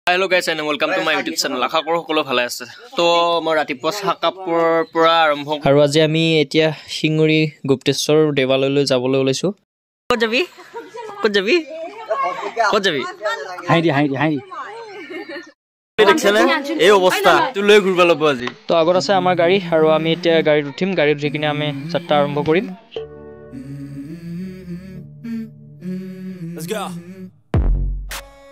Hello guys and welcome to my YouTube channel. আশা কৰো সকলো ভালে আছে। তো মই ৰাতিপুৱা সাকাপুৰ পৰা আৰম্ভ আৰু আজি আমি এতিয়া সিংগুৰি গুপ্তেশ্বৰ দেৱালয়লৈ যাবলৈ ওলাইছো। ক'ত যাবি? ক'ত যাবি? ক'ত যাবি? হাইৰি দেখছনে এই অৱস্থা তু লৈ ঘুৰবা লব আজি। তো আগত আছে আমাৰ গাড়ী আৰু আমি এতিয়া গাড়ীত উঠিম। গাড়ীত উঠি কিনে আমি যাত্ৰা আৰম্ভ কৰিম। Let's go.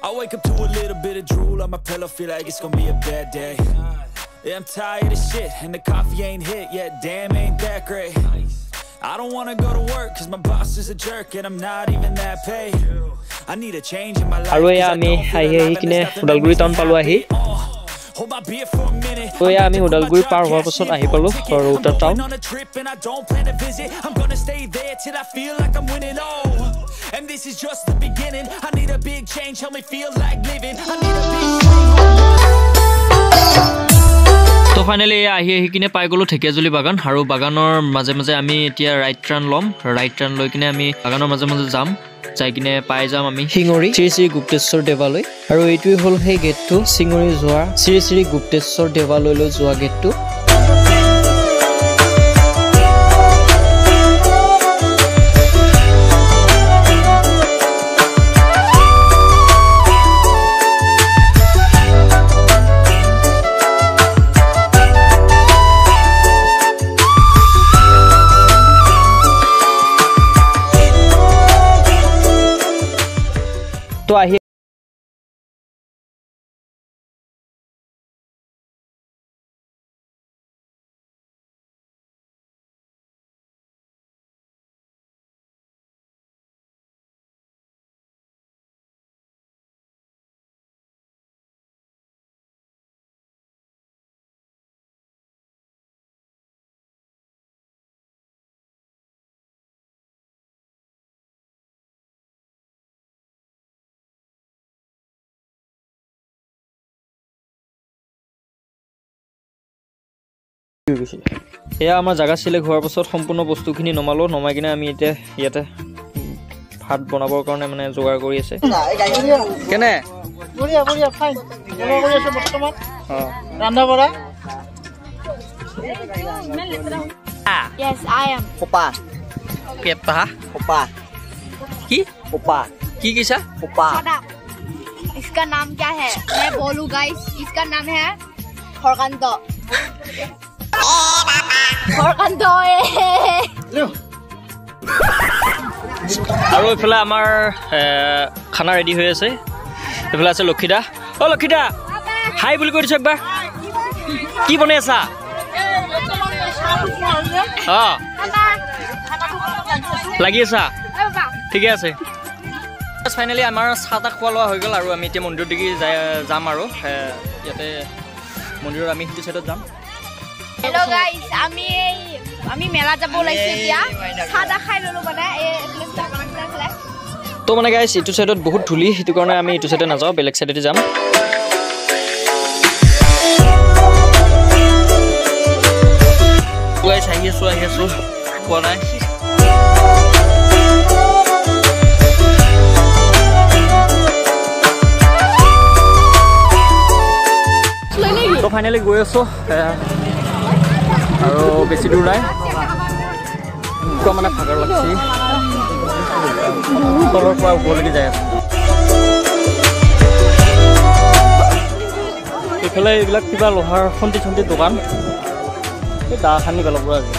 I wake up to a little bit of drool on my pillow, feel like it's gonna be a bad day. Yeah, I'm tired of shit, and the coffee ain't hit yet, damn ain't that great. I don't wanna go to work, cause my boss is a jerk, and I'm not even that paid. I need a change in my life, cause I don't feel like having nothing that paid. Hold my beer for a minute. So yeah, আমি উদালগুৰি পাৰ হোৱাৰ পাছত আহি পালো ৰোটা town. I'm gonna stay there till I feel like I'm winning all. And this is just the beginning. I need a big change, help me feel like living. I need a big তো finally আহি কিনে পাই গলো ঠেকিয়াজুলি বাগান আৰু বাগানৰ মাজে মাজে আমি এতিয়া ৰাইট টাৰ্ণ লম। ৰাইট টাৰ্ণ লৈ কিনে আমি বাগানৰ মাজে মাজে যাম। যাই কিনে পাই যাম আমি সিংগুৰি শ্ৰী শ্ৰী গুপ্তেশ্বৰ দেৱালয় আৰু এইটোই হ'ল সেই গেটটো সিংগুৰি যোৱা শ্ৰী শ্ৰী গুপ্তেশ্বৰ দেৱালয়লৈ যোৱা গেটটো। তো আহি এয়া আমাৰ জাগা সিলেক্ট হোৱাৰ পাছত সম্পূৰ্ণ বস্তুখিনি নমালো। নমাই কিনে আমি এতিয়া ইয়াতে ভাত বনাবৰ কাৰণে মানে যোগাৰ কৰি আছে। কেনে বঢ়িয়া বঢ়িয়া ফাইন বনাব কৰি আছে বৰ্তমান। ৰান্ধা বঢ়া। Yes, I am. Popa. Keta. Popa. Key? Popa. की किसा? Popa. इसका नाम क्या है? मैं बोलूं गाइस, इसका नाम है फरकांतो। फरकांतो আৰু এফালে আমাৰ খানা ৰেডি হৈ আছে। এফালে আছে লক্ষিদা। অ লক্ষিদা হাই বুলি কৈ দিছো একবাৰ। কি বনাই আছা? লাগি আছা? ঠিকে আছে। ফাইনেলি আমাৰ চাহ তাহ খোৱা লোৱা হৈ গ'ল আৰু আমি এতিয়া মন্দিৰৰ দিগি যাম আৰু ইয়াতে মন্দিৰত আমি সিটো চাইডত যাম। हेलो गाइस আমি মেলা যাব ওলাইছে এতিয়া সাদা খাই ললো মানে এই প্লেসটা বনাইছে। তো মানে গাইস ইটো সাইডত বহুত ধুলি, সেইটো কাৰণে আমি ইটো সাইডে নাযাওঁ, বেলেগ সাইডে যাম। গাইস আহি আছো কোৱা নাই। তো ফাইনেলি গৈ আছো আৰু বেছি দূৰ নাই। মানে ভাগৰ লাগছি, তলৰ পৰা ওপৰলৈকে যাই আছে। এইফালে এইবিলাক কিবা লোহাৰ খন্তি দোকান, এই দা খানি পেলাব পৰা আছে।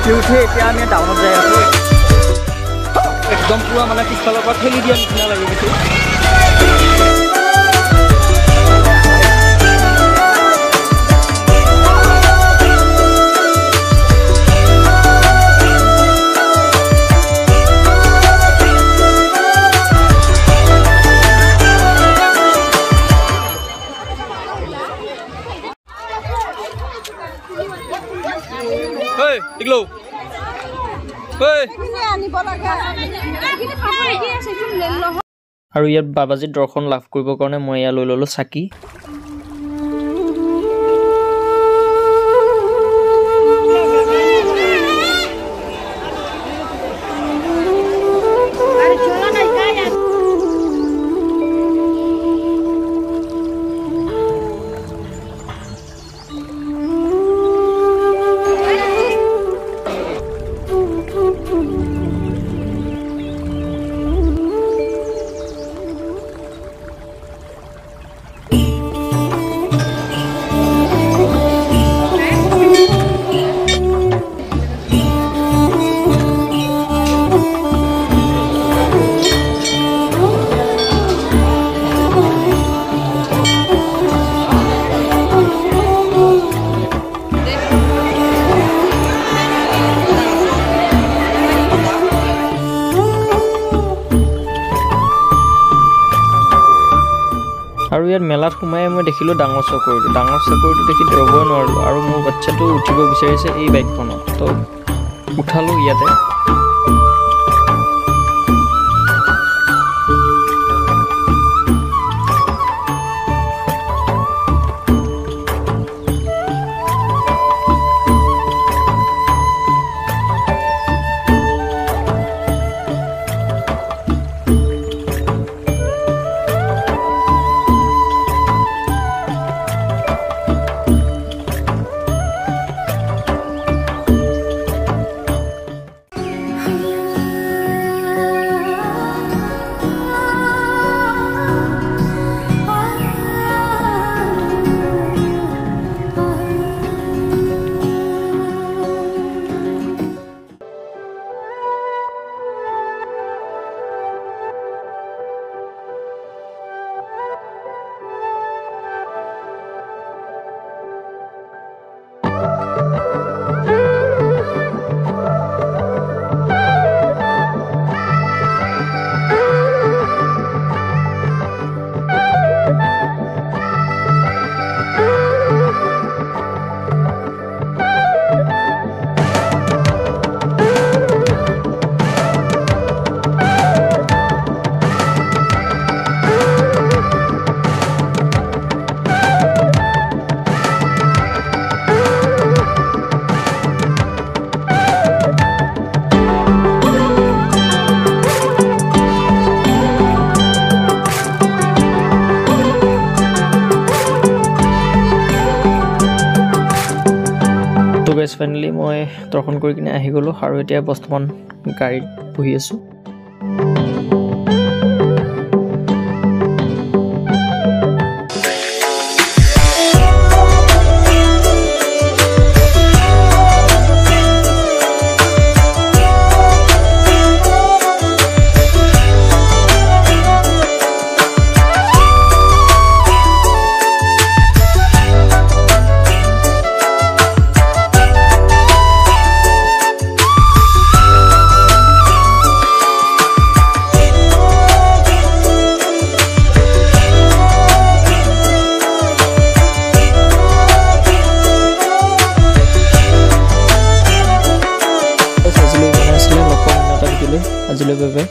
উঠি এতিয়া আমি টাউনত যাই আছো। একদম পুৰা মানে পিছফালৰ পৰা ঠেলি দিয়া নিচিনা লাগি গৈছে। ইগলো আৰু ইয়াত বাবাজীৰ দৰ্শন লাভ কৰিবৰ কাৰণে মই ইয়া লৈ ললো চাকি। মই দেখিলোঁ ডাঙৰ চকৰিটো দেখি ৰ'বই নোৱাৰিলোঁ আৰু মোৰ বাচ্চাটো উঠিব বিচাৰিছে এই বাইকখনত তো উঠালোঁ ইয়াতে ফাইনেলি মই দৰ্শন কৰি কিনে আহি গ'লোঁ আৰু এতিয়া বৰ্তমান গাড়ীত বহি আছোঁ